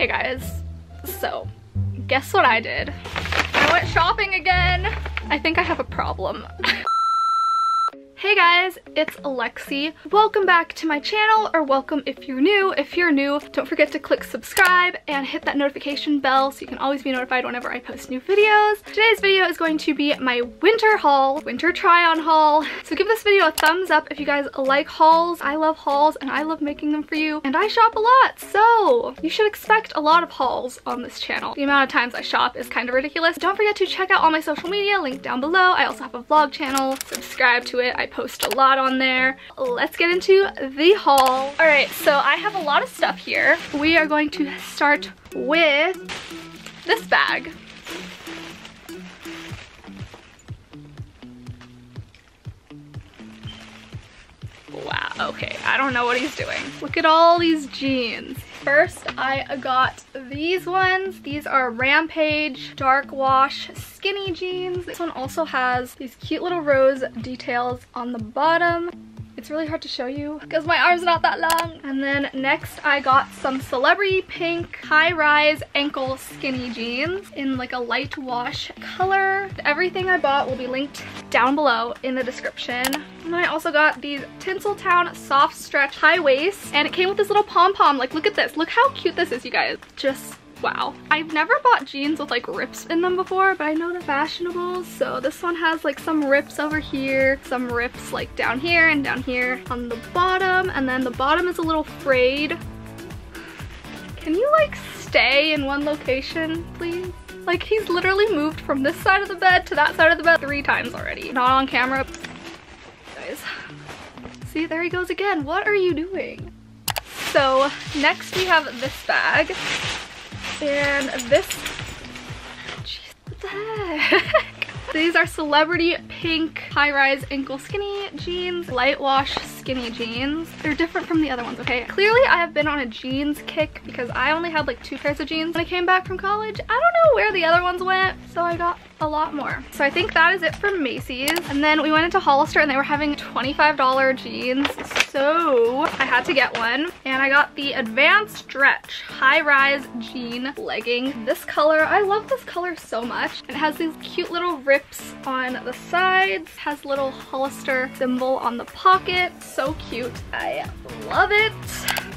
Hey guys, so guess what I did? I went shopping again. I think I have a problem. Hey guys, it's Lexy. Welcome back to my channel, or welcome if you're new. If you're new, don't forget to click subscribe and hit that notification bell so you can always be notified whenever I post new videos. Today's video is going to be my winter haul, winter try-on haul. So give this video a thumbs up if you guys like hauls. I love hauls and I love making them for you, and I shop a lot, so you should expect a lot of hauls on this channel. The amount of times I shop is kind of ridiculous. Don't forget to check out all my social media, link down below. I also have a vlog channel. Subscribe to it. I post a lot on there. Let's get into the haul. All right, so I have a lot of stuff here. We are going to start with this bag. Wow, okay, I don't know what he's doing. Look at all these jeans. First, I got these ones. These are Rampage Dark Wash Skinny Jeans. This one also has these cute little rose details on the bottom. It's really hard to show you because my arm's not that long. And then next I got some Celebrity Pink high-rise ankle skinny jeans in like a light wash color. Everything I bought will be linked down below in the description. And then I also got these Tinseltown soft stretch high waist, and it came with this little pom-pom. Like, look at this. Look how cute this is, you guys. Just wow. I've never bought jeans with like rips in them before, but I know they're fashionable. So this one has like some rips over here, some rips like down here and down here on the bottom, and then the bottom is a little frayed. Can you like stay in one location, please? Like, he's literally moved from this side of the bed to that side of the bed 3 times already. Not on camera. Guys, see, there he goes again. What are you doing? So next we have this bag. And this, jeez, what the heck? These are Celebrity Pink high-rise ankle skinny jeans, light wash skinny jeans. They're different from the other ones, okay? Clearly I have been on a jeans kick because I only had like 2 pairs of jeans when I came back from college. I don't know where the other ones went, so I got a lot more. So I think that is it from Macy's. And then we went into Hollister and they were having $25 jeans, so I had to get one. And I got the Advanced Stretch high-rise jean legging. This color, I love this color so much. It has these cute little rips on the sides, has little Hollister symbol on the pocket. So cute. I love it.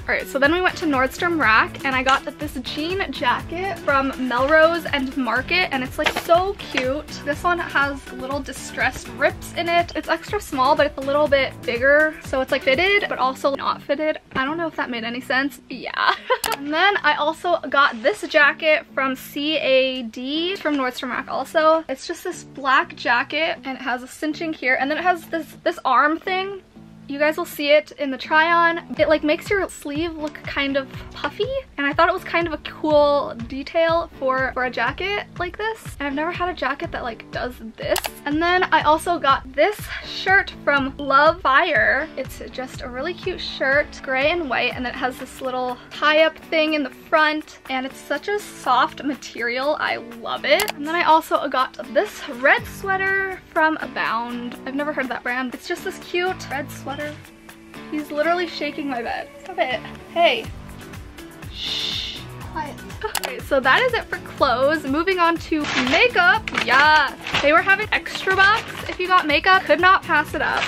All right, so then we went to Nordstrom Rack and I got this jean jacket from Melrose and Market, and it's like so cute. This one has little distressed rips in it. It's extra small, but it's a little bit bigger, so it's like fitted but also not fitted. I don't know if that made any sense. Yeah. And then I also got this jacket from CAD from Nordstrom Rack also. It's just this black jacket and it has a cinching here, and then it has this arm thing. You guys will see it in the try-on. It like makes your sleeve look kind of puffy, and I thought it was kind of a cool detail for a jacket like this. And I've never had a jacket that like does this. And then I also got this shirt from Love Fire. It's just a really cute shirt, gray and white, and then it has this little tie-up thing in the front, and it's such a soft material. I love it. And then I also got this red sweater from Abound. I've never heard of that brand. It's just this cute red sweater. He's literally shaking my bed. Stop it. Hey. Shh. Quiet. Okay, so that is it for clothes. Moving on to makeup. Yeah. They were having extra bucks if you got makeup. Could not pass it up.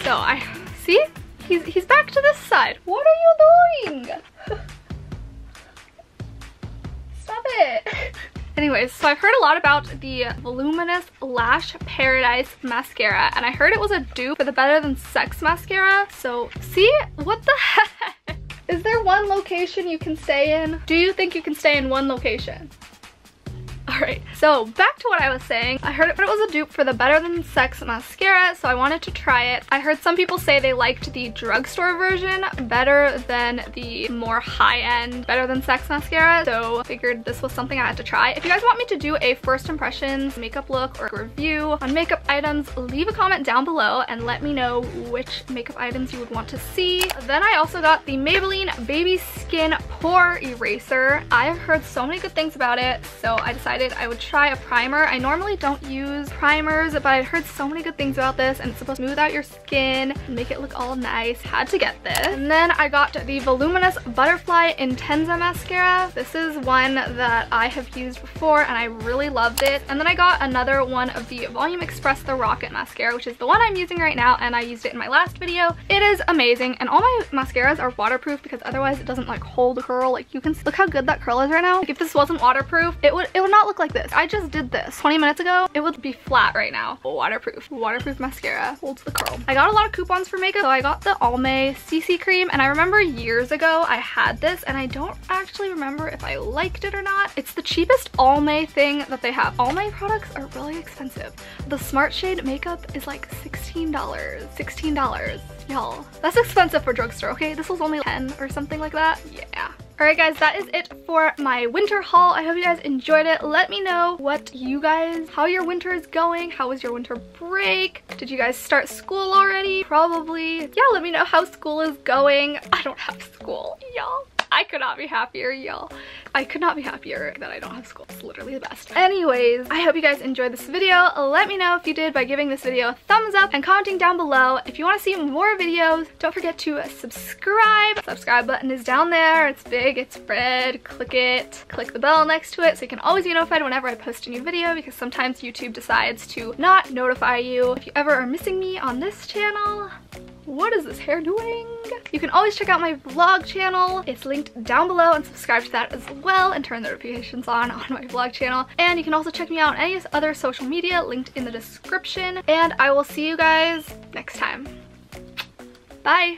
So I see? He's back to this side. What are you doing? Stop it. Anyways, so I've heard a lot about the Voluminous Lash Paradise mascara, and I heard it was a dupe for the Better Than Sex mascara. So see, what the heck? Is there one location you can stay in? Do you think you can stay in one location? Alright, so back to what I was saying. I heard it was a dupe for the Better Than Sex mascara, so I wanted to try it. I heard some people say they liked the drugstore version better than the more high-end Better Than Sex mascara, so I figured this was something I had to try. If you guys want me to do a first impressions makeup look or review on makeup items, leave a comment down below and let me know which makeup items you would want to see. Then I also got the Maybelline Baby Skin pore eraser. I've heard so many good things about it, so I decided I would try a primer. I normally don't use primers, but I heard so many good things about this, and it's supposed to smooth out your skin and make it look all nice. Had to get this. And then I got the Voluminous Butterfly Intenza mascara. This is one that I have used before and I really loved it. And then I got another one of the Volume Express The Rocket mascara, which is the one I'm using right now, and I used it in my last video. It is amazing, and all my mascaras are waterproof because otherwise it doesn't like hold a curl. Like, you can look how good that curl is right now. Like, if this wasn't waterproof, it would not look like this. I just did this 20 minutes ago. It would be flat right now. Waterproof mascara holds the curl. I got a lot of coupons for makeup, so I got the Almay CC cream, and I remember years ago I had this and I don't actually remember if I liked it or not. It's the cheapest Almay thing that they have. Almay products are really expensive. The Smart Shade makeup is like $16. $16. Y'all, that's expensive for drugstore, okay? This was only 10 or something like that. Yeah. Alright guys, that is it for my winter haul. I hope you guys enjoyed it. Let me know how your winter is going. How was your winter break? Did you guys start school already? Probably. Yeah, let me know how school is going. I don't have school, y'all. I could not be happier, y'all. I could not be happier that I don't have school. It's literally the best. Anyways, I hope you guys enjoyed this video. Let me know if you did by giving this video a thumbs up and commenting down below. If you want to see more videos, don't forget to subscribe. Subscribe button is down there. It's big, it's red. Click it. Click the bell next to it so you can always be notified whenever I post a new video, because sometimes YouTube decides to not notify you. If you ever are missing me on this channel, what is this hair doing? You can always check out my vlog channel. It's linked down below, and subscribe to that as well and turn the notifications on my vlog channel. And you can also check me out on any other social media linked in the description. And I will see you guys next time. Bye.